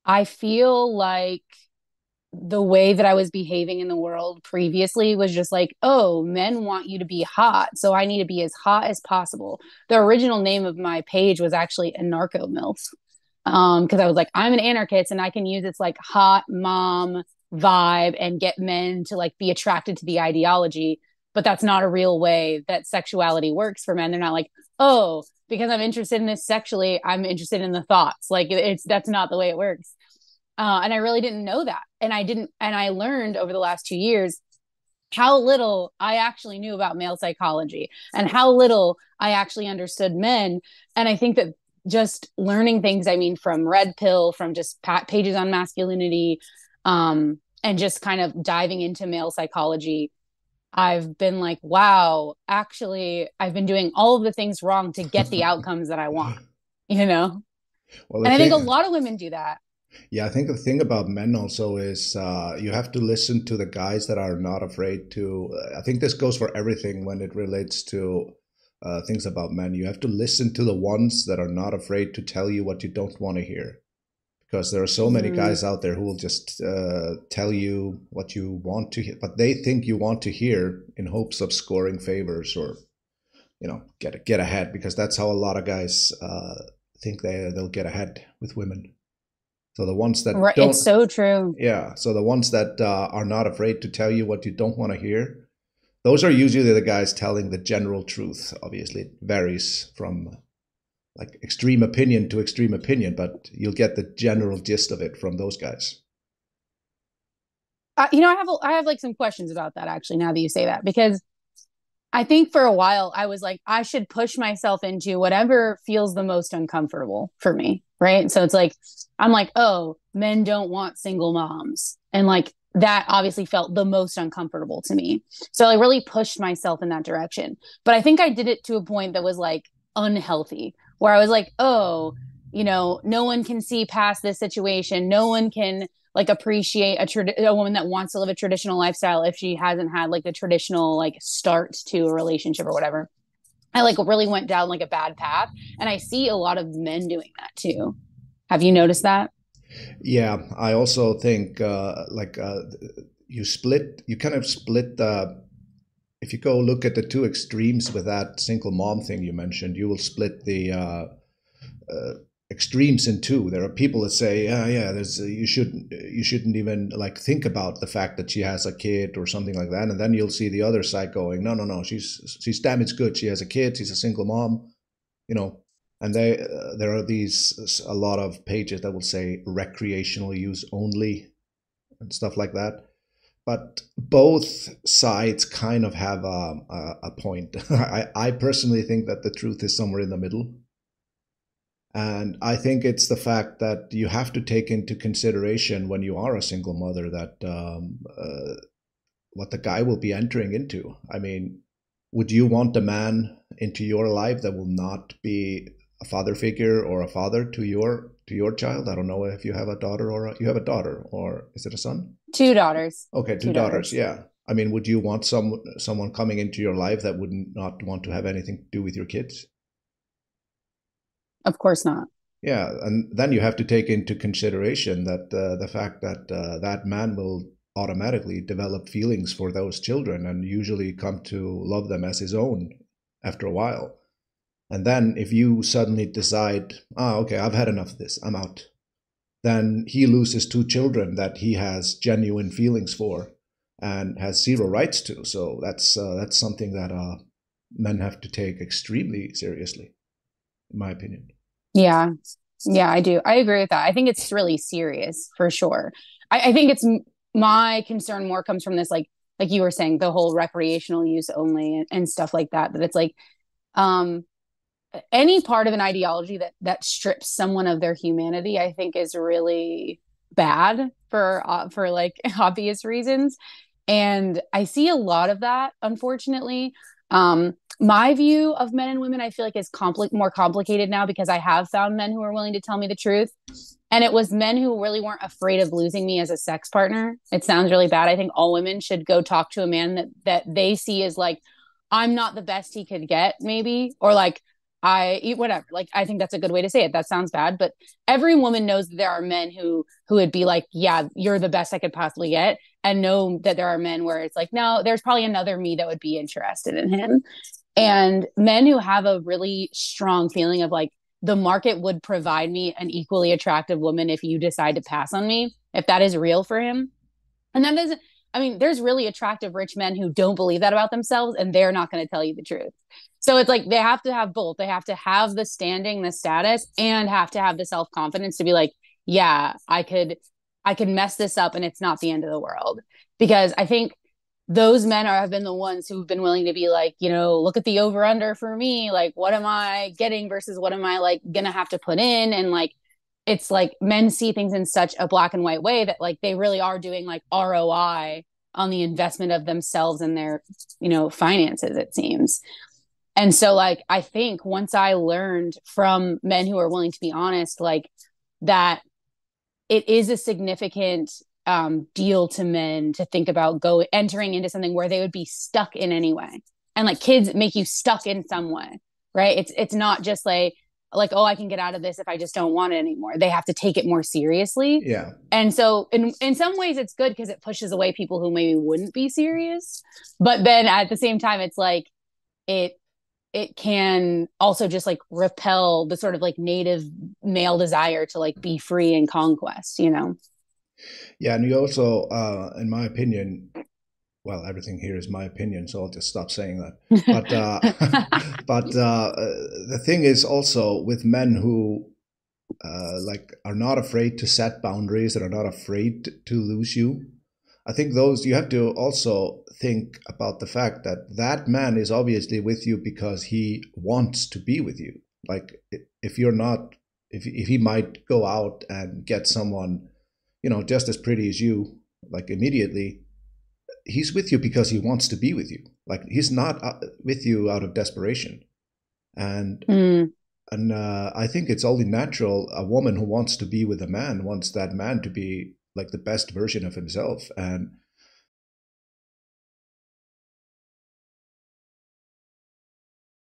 I feel like the way that I was behaving in the world previously was just like, oh, men want you to be hot. So I need to be as hot as possible. The original name of my page was actually Anarcho MILF. Because I was like, I'm an anarchist and I can use its like hot mom vibe and get men to like be attracted to the ideology. But that's not a real way that sexuality works for men. They're not like, oh, because I'm interested in this sexually, I'm interested in the thoughts. Like it's that's not the way it works. And I really didn't know that. And I learned over the last 2 years how little I actually knew about male psychology and how little I actually understood men. And I think that just learning things, I mean, from Red Pill, from just pages on masculinity, and just kind of diving into male psychology, I've been like, wow, actually, I've been doing all of the things wrong to get the outcomes that I want, you know? Well, the And I think a thing, lot of women do that. yeah, I think the thing about men also is you have to listen to the guys that are not afraid to. I think this goes for everything when it relates to things about men. You have to listen to the ones that are not afraid to tell you what you don't want to hear. Because there are so many Mm, guys out there who will just tell you what you want to hear, but they think you want to hear in hopes of scoring favors or get ahead because that's how a lot of guys think they'll get ahead with women. So the ones that right. It's don't, so true. yeah. So the ones that are not afraid to tell you what you don't want to hear, those are usually the guys telling the general truth. Obviously, it varies from like extreme opinion to extreme opinion, but you'll get the general gist of it from those guys. I have like some questions about that actually, now that you say that, because I think for a while I was like, I should push myself into whatever feels the most uncomfortable for me. Right. So it's like, I'm like, oh, men don't want single moms. And like that obviously felt the most uncomfortable to me. So I really pushed myself in that direction. But I think I did it to a point that was like unhealthy, where I was like, oh, no one can see past this situation. No one can like appreciate a woman that wants to live a traditional lifestyle if she hasn't had like the traditional like start to a relationship or whatever. I like really went down like a bad path, and I see a lot of men doing that too. Have you noticed that? Yeah, I also think you kind of split the. If you go look at the two extremes with that single mom thing you mentioned, you will split the uh, extremes in two. There are people that say, yeah, there's you shouldn't even like think about the fact that she has a kid or something like that, and then you'll see the other side going, no, no, no, she's damaged good. She has a kid. She's a single mom, you know. And there are these a lot of pages that will say recreational use only and stuff like that. But both sides kind of have a point. I personally think that the truth is somewhere in the middle. And I think it's the fact that you have to take into consideration when you are a single mother that what the guy will be entering into. I mean, would you want a man into your life that will not be a father figure or a father to your child? I don't know if you have a daughter you have a daughter, or is it a son? Two daughters. Okay, two Two daughters. daughters. Yeah. I mean, would you want someone coming into your life that would not want to have anything to do with your kids? Of course not. Yeah, and then you have to take into consideration that the fact that that man will automatically develop feelings for those children and usually come to love them as his own after a while. And then if you suddenly decide, okay, I've had enough of this, I'm out, then he loses two children that he has genuine feelings for and has zero rights to. So that's something that men have to take extremely seriously, in my opinion. Yeah. Yeah, I do. I agree with that. I think it's really serious for sure. I think my concern more comes from this, like you were saying, the whole recreational use only and stuff like that. That it's like, um, any part of an ideology that strips someone of their humanity, I think, is really bad for like obvious reasons. And I see a lot of that, unfortunately. My view of men and women, I feel like, is more complicated now because I have found men who are willing to tell me the truth. And it was men who really weren't afraid of losing me as a sex partner. It sounds really bad. I think all women should go talk to a man that they see as like, I'm not the best he could get, maybe, or like, whatever. Like, I think that's a good way to say it. That sounds bad, but every woman knows that there are men who would be like, yeah, you're the best I could possibly get, and know that there are men where it's like, no, there's probably another me that would be interested in him. And men who have a really strong feeling of like, the market would provide me an equally attractive woman if you decide to pass on me, if that is real for him. And that doesn't, I mean, there's really attractive rich men who don't believe that about themselves, and they're not going to tell you the truth. So it's like they have to have both. They have to have the standing, the status, and have to have the self-confidence to be like, yeah, I could mess this up and it's not the end of the world. Because I think those men have been the ones who've been willing to be like, look at the over under for me. Like, what am I getting versus what am I like gonna have to put in? And like, it's like men see things in such a black and white way that like they really are doing like ROI on the investment of themselves and their, finances, it seems. And so like, I think once I learned from men who are willing to be honest, like that it is a significant deal to men to think about entering into something where they would be stuck in any way. And like kids make you stuck in some way, right? It's not just like, oh, I can get out of this if I just don't want it anymore. They have to take it more seriously. Yeah. And so in some ways it's good because it pushes away people who maybe wouldn't be serious. But then at the same time, it's like it can also just like repel the sort of like native male desire to like be free and conquest, Yeah, and you also, in my opinion, well, everything here is my opinion, so I'll just stop saying that. But the thing is also with men who like are not afraid to set boundaries, that are not afraid to lose you. I think those, you have to also think about the fact that that man is obviously with you because he wants to be with you. Like if you're not, if he might go out and get someone, just as pretty as you, like immediately, he's with you because he wants to be with you. Like he's not with you out of desperation. And I think it's only natural. A woman who wants to be with a man wants that man to be like the best version of himself. And